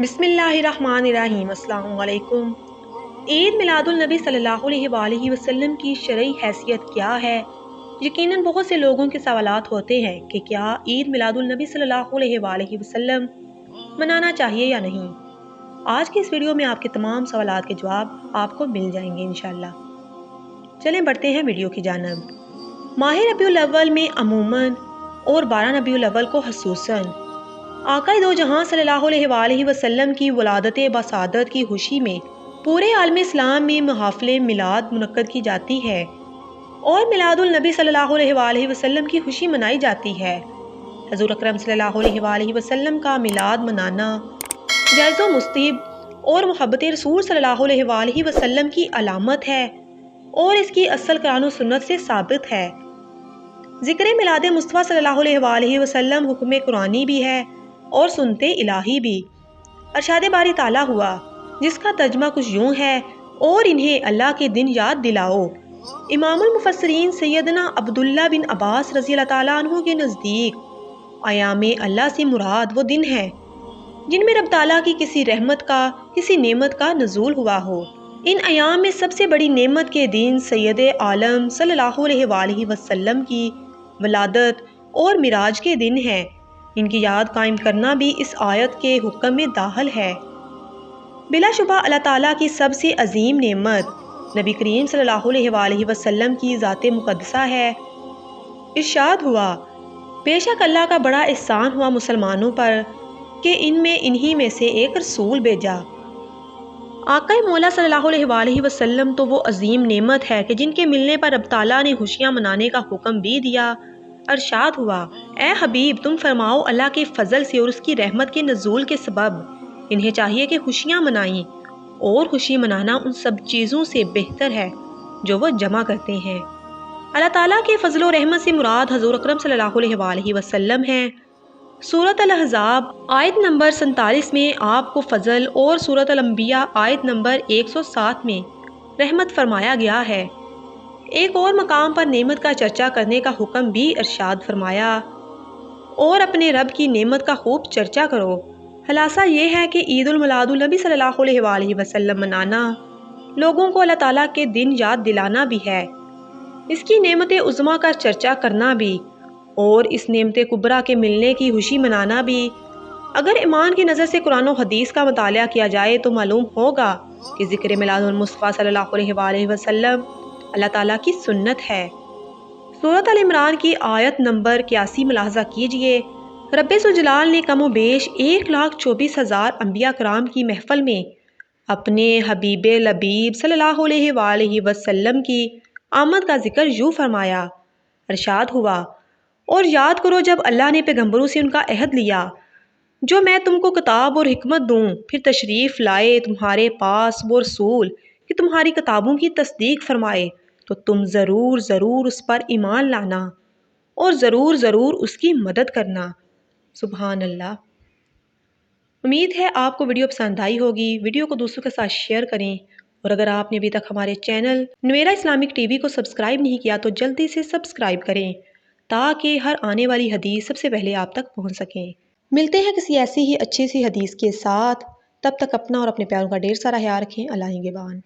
बिस्मिल्लाहिर्रहमानिर्रहीम। अस्सलामु अलैकुम। ईद मिलादुल नबी सल्लल्लाहु अलैहि वसल्लम की शरई हैसियत क्या है? यकीनन बहुत से लोगों के सवालात होते हैं कि क्या ईद मिलादुल नबी सल्लल्लाहु अलैहि वसल्लम मनाना चाहिए या नहीं। आज की इस वीडियो में आपके तमाम सवालात के जवाब आपको मिल जाएंगे इंशाल्लाह। चलें बढ़ते हैं वीडियो की जानब। माह रबीउल अव्वल में अमूमन और 12 रबीउल अव्वल को खसूसन आका दो जहां सल्लल्लाहु अलैहि वसल्लम की वलादत बसादत की खुशी में पूरे आलम इस्लाम में महफिल मिलाद मुनक्कद की जाती है और मिलादुल नबी सल्लल्लाहु अलैहि वसल्लम की खुशी मनाई जाती है। हजूर अकरम सल्लल्लाहु अलैहि वसल्लम का मिलाद मनाना जायज़ व मुस्तहब और मोहब्बत रसूल सल्लल्लाहु अलैहि वसल्लम की अलामत है और इसकी असल कुरान और सुन्नत से साबित है। ज़िक्र मिलाद मुस्तफ़ा सल्लल्लाहु अलैहि वसल्लम हुक्म कुरानी भी है और सुनते इलाही भी। अरशाद बारी ताला हुआ जिसका तर्जमा कुछ यूं है, और इन्हें अल्लाह के दिन याद दिलाओ। इमामुल मुफस्सिरीन सैयदना अब्दुल्ला बिन अब्बास रज़ी अल्लाह ताला अन्हु के नज़दीक अयामे अल्लाह से मुराद वो दिन है जिनमें रब ताला की किसी रहमत का किसी नेमत का नज़ूल हुआ हो। इन अयाम में सबसे बड़ी नेमत के दिन सैयद आलम सल्लल्लाहु अलैहि वसल्लम की वलादत और मिराज के दिन हैं। इनकी याद कायम करना भी इस आयत के हुक्म में दाखिल है। बिलाशुबा अल्लाह ताला की सबसे अजीम नेमत नबी करीम सल्लल्लाहु अलैहि वसल्लम की ज़ात मुक़द्दसा है। इरशाद हुआ, बेशक अल्लाह का बड़ा एहसान हुआ मुसलमानों पर कि इनमें इन्हीं में से एक रसूल भेजा। आका मौला सल्लल्लाहु अलैहि वसल्लम तो वो अजीम नेमत है कि जिनके मिलने पर रब ताला ने खुशियाँ मनाने का हुक्म भी दिया। अरशाद हुआ, ए हबीब तुम फरमाओ अल्लाह के फजल से और उसकी रहमत के नज़ूल के सबब इन्हें चाहिए कि खुशियाँ मनाएं, और खुशी मनाना उन सब चीज़ों से बेहतर है जो वह जमा करते हैं। अल्लाह ताला के फजल और रहमत से मुराद हजूर अकरम सल्लल्लाहु अलैहि वसल्लम है। सूरत अल-अहज़ाब आयत नंबर 47 में आपको फजल और सूरत अल-अंबिया आयत नंबर 107 में रहमत फरमाया गया है। एक और मकाम पर नेमत का चर्चा करने का हुक्म भी इरशाद फरमाया, और अपने रब की नेमत का खूब चर्चा करो। खलासा ये है कि ईदुल मिलादुल नबी सल्लल्लाहु अलैहि वसल्लम मनाना लोगों को अल्लाह ताला के दिन याद दिलाना भी है, इसकी नेमत उज़्मा का चर्चा करना भी, और इस नेमत कुबरा के मिलने की खुशी मनाना भी। अगर ईमान की नज़र से कुरान और हदीस का मुतालिया किया जाए तो मालूम होगा कि ज़िक्र मिलादुल मुस्तफ़ा सल्लल्लाहु अलैहि वसल्लम अल्लाह ताला की सुन्नत है। सूरत अल इमरान की आयत नंबर 81 मुलाहजा कीजिए। रब्बे ज़ुल-जलाल ने कमो बेश 1,24,000 अंबिया कराम की महफिल में अपने हबीब लबीब सल्लल्लाहु अलैहि वसल्लम की आमद का जिक्र यूँ फरमाया। इरशाद हुआ, और याद करो जब अल्लाह ने पैगम्बरों से उनका अहद लिया जो मैं तुमको किताब और हिकमत दूँ, फिर तशरीफ़ लाए तुम्हारे पास वो रसूल कि तुम्हारी किताबों की तस्दीक फरमाए, तो तुम ज़रूर ज़रूर उस पर ईमान लाना और ज़रूर ज़रूर उसकी मदद करना। सुबहान अल्लाह। उम्मीद है आपको वीडियो पसंद आई होगी। वीडियो को दूसरों के साथ शेयर करें, और अगर आपने अभी तक हमारे चैनल नुवेरा इस्लामिक टीवी को सब्सक्राइब नहीं किया तो जल्दी से सब्सक्राइब करें ताकि हर आने वाली हदीस सबसे पहले आप तक पहुंच सकें। मिलते हैं किसी ऐसी ही अच्छी सी हदीस के साथ। तब तक अपना और अपने प्यारों का ढेर सारा ख्याल रखें। अल्लाह निगहबान।